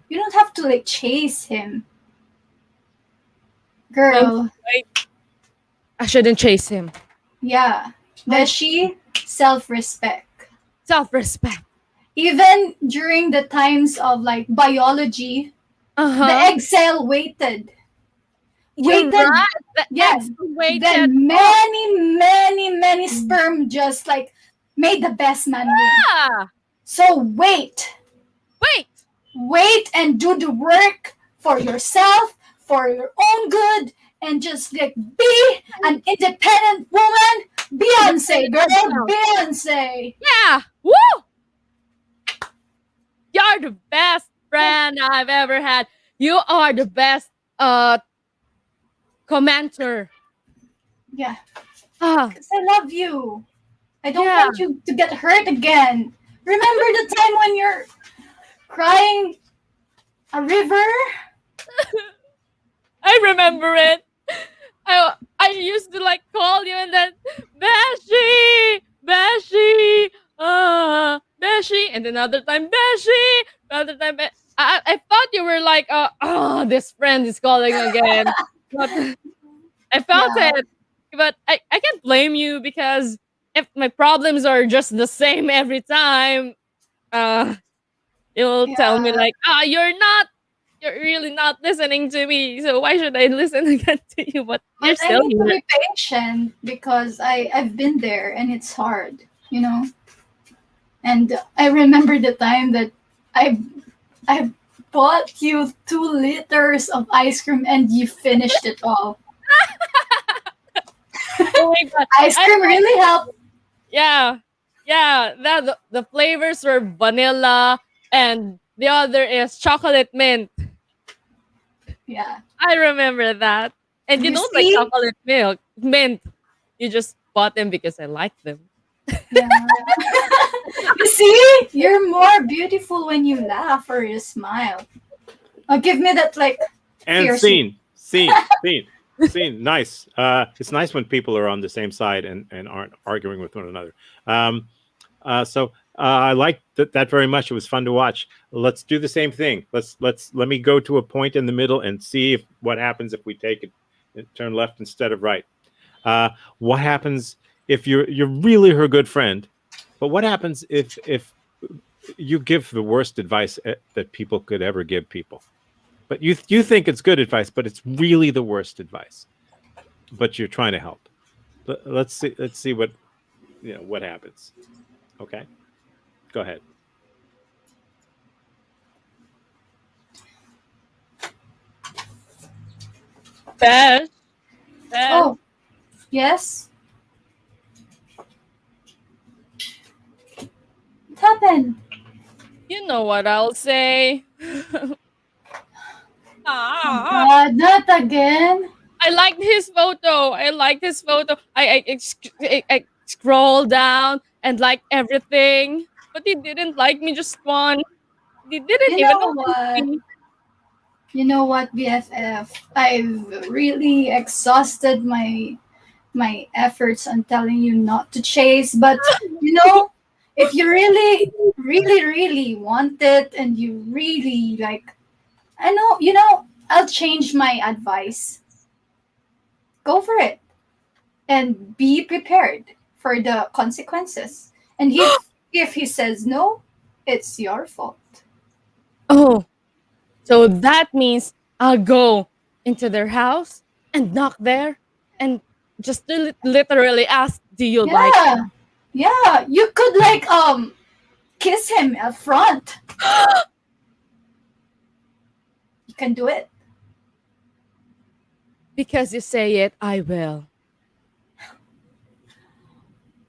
You don't have to like chase him. Well, Girl, right. I shouldn't chase him. yeah. Does she self-respect? Self-respect. Even during the times of like biology, the egg cell waited. You're Waited. right. The Yeah. eggs waited. Then many sperm just like made the best man win. Yeah. So wait. Wait and do the work for yourself, for your own good, and just like be an independent woman. Beyonce, girl, Beyonce. Yeah. Woo! You're the best friend I've ever had. You are the best commenter. Yeah. Ah. Because I love you. I don't want you to get hurt again. Remember the time when you're crying a river? I remember it. I used to like call you and then Beshi, Beshi, and another time Beshi, another time. I thought you were like, this friend is calling again. But I felt it, but I can't blame you because if my problems are just the same every time, you'll tell me like, you're really not listening to me. So why should I listen again to you? But you're But I still need to here. be patient because I've been there and it's hard, you know. And I remember the time that I bought you 2 liters of ice cream and you finished it all. Oh my god, ice cream really helped. Yeah, the flavors were vanilla and the other is chocolate mint. Yeah. I remember that. And you You don't like see? chocolate mint. You just bought them because I like them. Yeah. You see? You're more beautiful when you laugh or you smile. Oh, give me that like And fierce- scene. Nice. It's nice when people are on the same side and aren't arguing with one another. I liked that very much. It was fun to watch. Let's do the same thing. Let me go to a point in the middle and see what happens if we take it, turn left instead of right. What happens if you're really her good friend? But what happens if you give the worst advice that people could ever give people? But you think it's good advice, but it's really the worst advice. But you're trying to help. Let's see what what happens. Okay, go ahead. Beth, Beth, Oh, yes. What happened? you know what I'll say. Oh Ah, God, not again. I liked his photo. I liked his photo. I scrolled down and liked everything, but he didn't like me just one. He didn't You even know notice what? me. You know what, BFF? I've really exhausted my efforts on telling you not to chase, but if you really, really, really want it and you really like, I'll change my advice. Go for it and be prepared for the consequences. And if he says no, it's your fault. Oh, so that means I'll go into their house and knock there and just literally ask, "Do you like Yeah, yeah. You could like kiss him up front. You can do it. Because you say it, I will."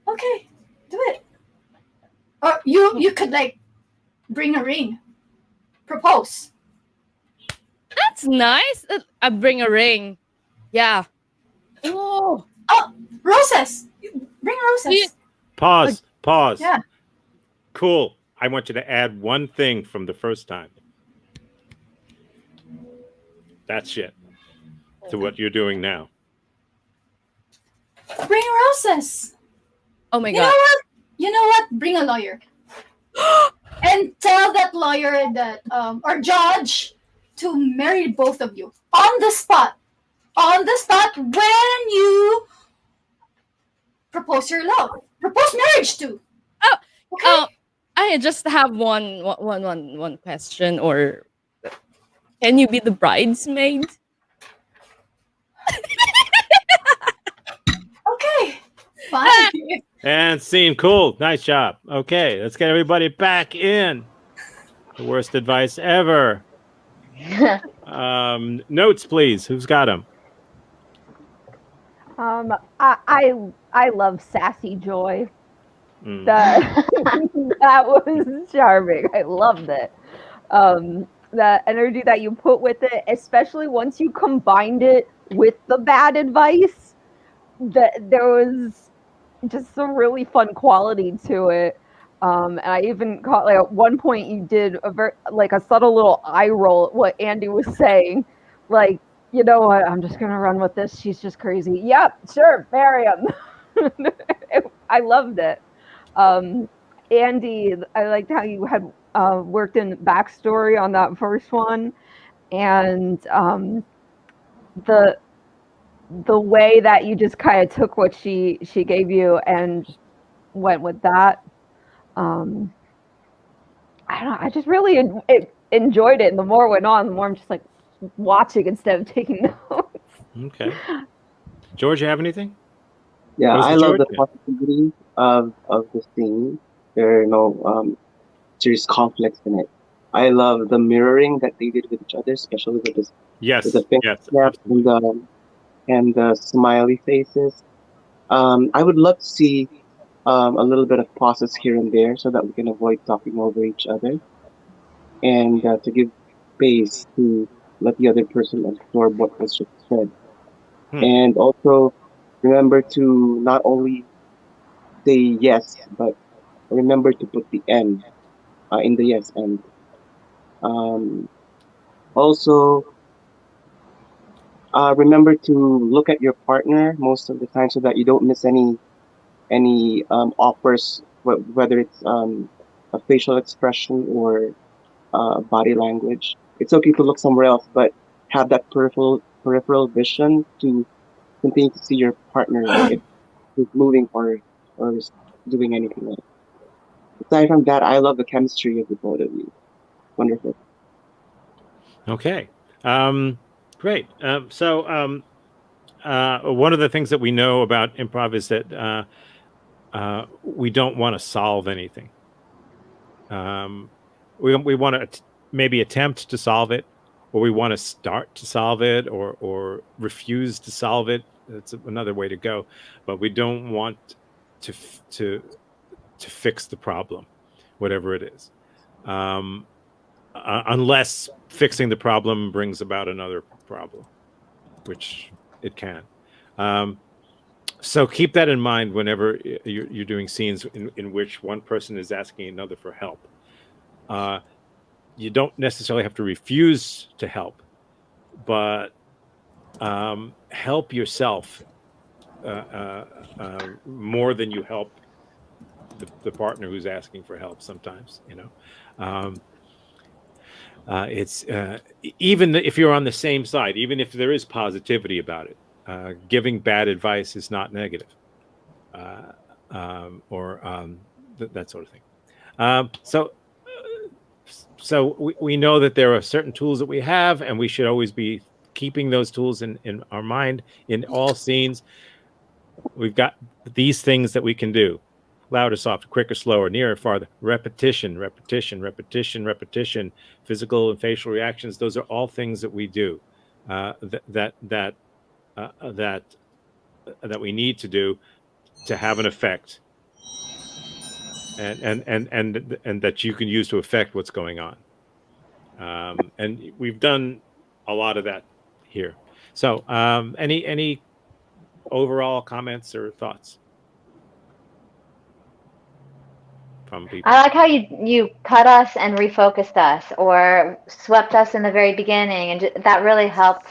Okay, do it. Or you could like bring a ring. Propose. That's nice. I bring a ring. Yeah. Oh, Oh, roses. Bring you- roses. Pause. Pause. Yeah. Cool. I want you to add one thing from the first time. That's it. To what you're doing now. Bring roses. oh my You know god. what? You know what? Bring a lawyer. And tell that lawyer that or judge to marry both of you on the spot. On the spot when you propose your love. Propose marriage to. Oh, Okay? I just have one question. Or can you be the bridesmaid? Okay. Fine. And scene. Cool. Nice job. Okay, let's get everybody back in. The worst advice ever. Notes, please. Who's got them? I love Sassy Joy. Mm. That was charming. I loved it. The energy that you put with it, especially once you combined it with the bad advice, that there was just some really fun quality to it. And I even caught like at one point you did a subtle little eye roll at what Andy was saying, like, you know what, I'm just gonna run with this. She's just crazy. Yep, sure, marry him. I loved it. Andy, I liked how you had worked in backstory on that first one, and the way that you just kind of took what she gave you and went with that. I don't know. I just really enjoyed it, and the more it went on, the more I'm just like watching instead of taking notes. Okay. George, you have anything? Yeah, Was it I love George? the positivity of the scene. There are no serious conflicts in it. I love the mirroring that they did with each other, especially with this Yes. with the finger Yes. snaps and the smiley faces. I would love to see a little bit of pauses here and there so that we can avoid talking over each other and to give space to let the other person absorb what was just said. And also remember to not only say yes, but remember to put the end in the yes end. Um, also, remember to look at your partner most of the time so that you don't miss any offers, whether it's a facial expression or body language. It's okay to look somewhere else, but have that peripheral vision to continue to see your partner if he's moving or is doing anything else. Aside from that, I love the chemistry of the both of you. Wonderful. Okay. Great. One of the things that we know about improv is that we don't want to solve anything. We want to maybe attempt to solve it, or we want to start to solve it, or refuse to solve it. That's another way to go, but we don't want to fix the problem, whatever it is, unless fixing the problem brings about another problem, which it can. So keep that in mind whenever you're doing scenes in which one person is asking another for help. You don't necessarily have to refuse to help, but help yourself more than you help the partner who's asking for help sometimes, it's even if you're on the same side, even if there is positivity about it, giving bad advice is not negative, or that sort of thing. So we know that there are certain tools that we have, and we should always be keeping those tools in our mind in all scenes. We've got these things that we can do: louder, softer, quicker, slower, nearer, farther, repetition, physical and facial reactions. Those are all things that we do that we need to do to have an effect, and that you can use to affect what's going on. And we've done a lot of that here. So any overall comments or thoughts from people? I like how you cut us and refocused us, or swept us in the very beginning, and that really helped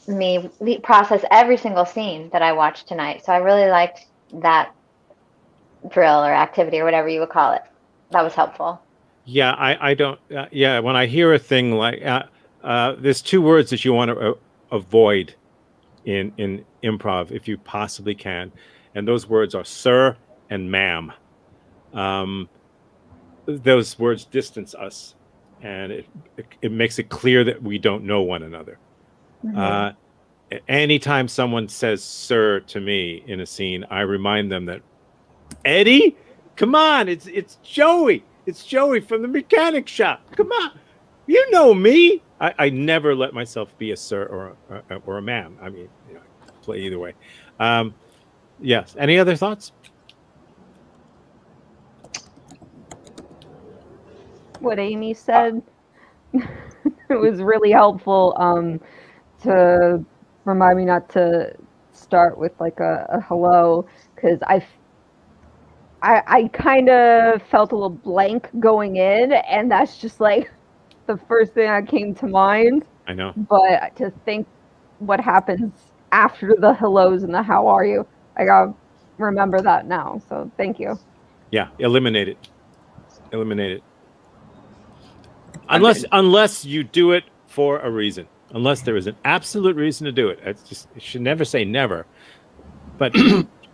me process every single scene that I watched tonight. So I really liked that drill or activity or whatever you would call it. That was helpful. Yeah, I don't. When I hear a thing like there's two words that you want to avoid in improv if you possibly can, and those words are sir and ma'am. Those words distance us, and it makes it clear that we don't know one another. Mm-hmm. Anytime someone says sir to me in a scene, I remind them that, Eddie, come on, it's Joey. It's Joey from the mechanic shop. Come on, you know me. I never let myself be a sir or a ma'am. I mean, play either way. Yes. Any other thoughts? What Amy said, it was really helpful to remind me not to start with like a hello, because I kind of felt a little blank going in, and that's just like the first thing that came to mind. I know. But to think what happens after the hellos and the how are you, I gotta remember that now. So thank you. Yeah, eliminate it. Unless you do it for a reason. Unless there is an absolute reason to do it. You should never say never. But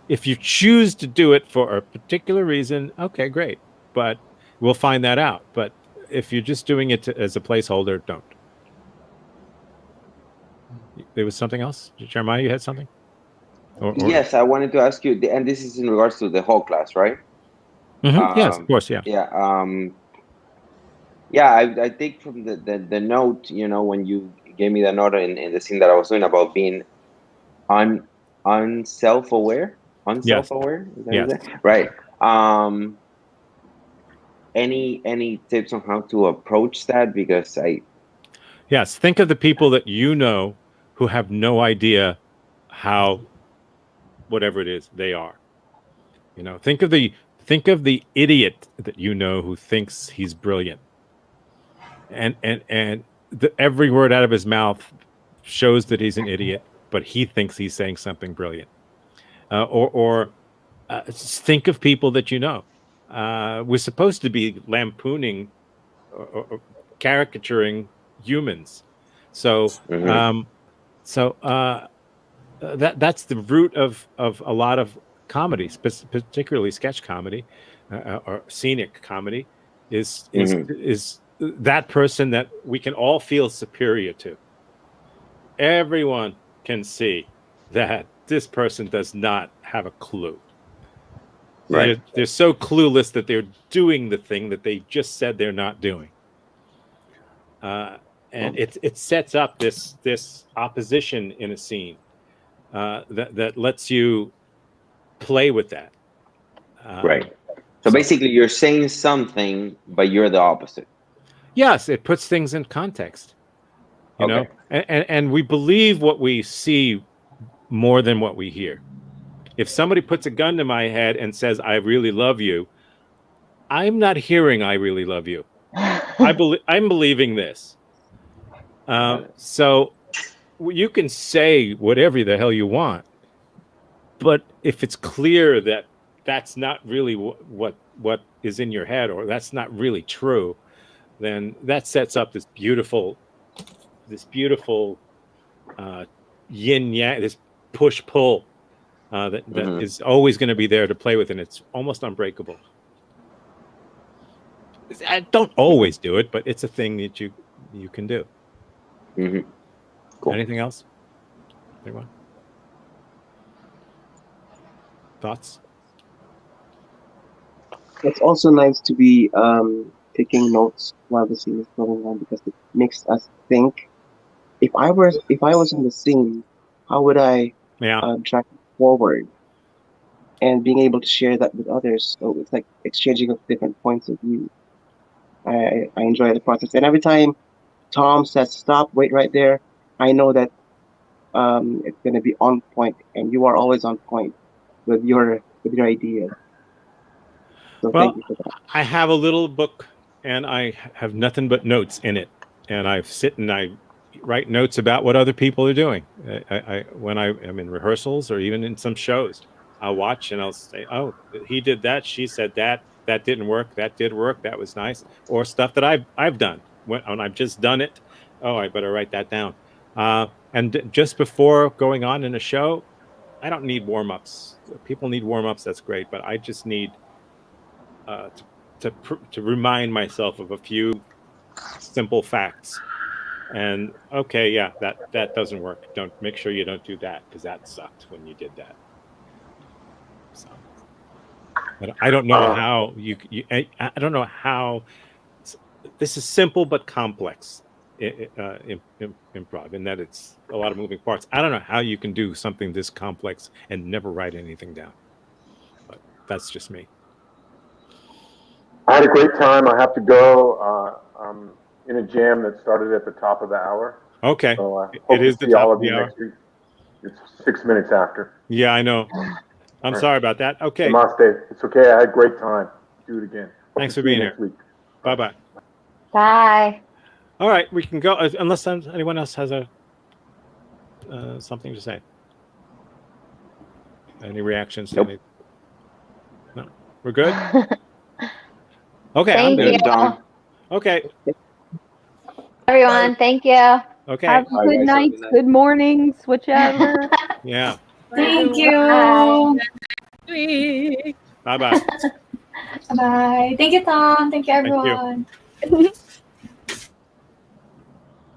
if you choose to do it for a particular reason, okay, great. But we'll find that out. But if you're just doing it as a placeholder, don't. There was something else? Jeremiah, you had something? Yes, I wanted to ask you, and this is in regards to the whole class, right? Mm-hmm. Yes, of course, yeah. Yeah. I think from the note, when you gave me the note in the scene that I was doing about being unself-aware. Yes. Right. Any tips on how to approach that? Because Yes, think of the people that you know who have no idea how whatever it is they are. Think of the idiot that you know who thinks he's brilliant. And every word out of his mouth shows that he's an idiot, but he thinks he's saying something brilliant. Or think of people that you know. We're supposed to be lampooning or caricaturing humans. So that's the root of a lot of comedy, particularly sketch comedy or scenic comedy, is that person that we can all feel superior to. everyone can see that this person does not have a clue. Right. They're so clueless that they're doing the thing that they just said they're not doing. And it sets up this opposition in a scene that lets you play with that. Right. So basically, you're saying something, but you're the opposite. Yes, it puts things in context. You know, and we believe what we see more than what we hear. If somebody puts a gun to my head and says, "I really love you," I'm not hearing "I really love you." I'm believing this. So you can say whatever the hell you want, but if it's clear that that's not really what is in your head, or that's not really true, then that sets up this beautiful yin yang, this push pull that is always going to be there to play with, and it's almost unbreakable. I don't always do it, but it's a thing that you can do. Cool. Anything else? Anyone? Thoughts? It's also nice to be taking notes while the scene is going on, because it makes us think. If I was in the scene, how would I track it forward? And being able to share that with others, so it's like exchanging of different points of view. I enjoy the process, and every time Tom says stop, wait right there, I know that it's going to be on point, and you are always on point with your ideas. So Well, thank you for that. I have a little book, and I have nothing but notes in it, and I sit and I write notes about what other people are doing. When I am in rehearsals or even in some shows, I'll watch and I'll say, "Oh, he did that. She said that. That didn't work. That did work. That was nice." Or stuff that I've done when I've just done it. Oh, I better write that down. And just before going on in a show, I don't need warm-ups. People need warm-ups. That's great, but I just need to remind myself of a few simple facts. And okay, yeah, that doesn't work. Don't make sure you don't do that, because that sucked when you did that. So, but I don't know how I don't know how this is simple but complex improv, in that it's a lot of moving parts. I don't know how you can do something this complex and never write anything down. But that's just me. I had a great time. I have to go. I'm in a jam that started at the top of the hour. Okay. So I hope to see all of you next week. It's 6 minutes after. Yeah, I know. I'm sorry about that. Okay. Namaste. It's okay. I had a great time. Do it again. Thanks for being here. Bye-bye. Bye. All right, we can go, unless anyone else has something to say. Any reactions? Nope. No, we're good. Okay, Thank you, Tom. Okay, everyone. Thank you. okay. Have a good night, good mornings, whichever. Yeah. Thank you. Bye-bye. Bye. Thank you, Tom. Thank you, everyone. Thank you.